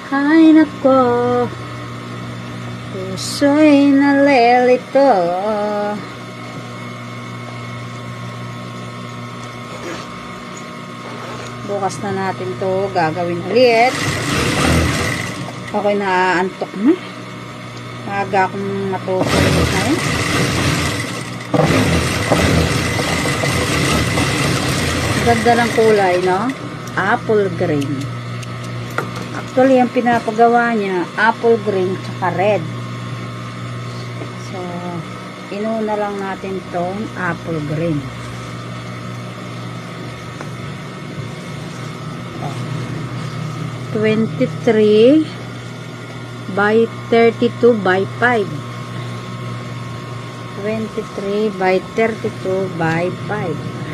Ay nako, puso'y nalilito. Bukas na natin to gagawin ulit. Okay, naaantok na. Maaga akong matutulog na yun. Ganda ng kulay, no? Apple green. Actually, ang pinapagawa niya, apple green tsaka red. So, inuna lang natin tong apple green. 23 by 32 by 5. 23 by 32 by 5.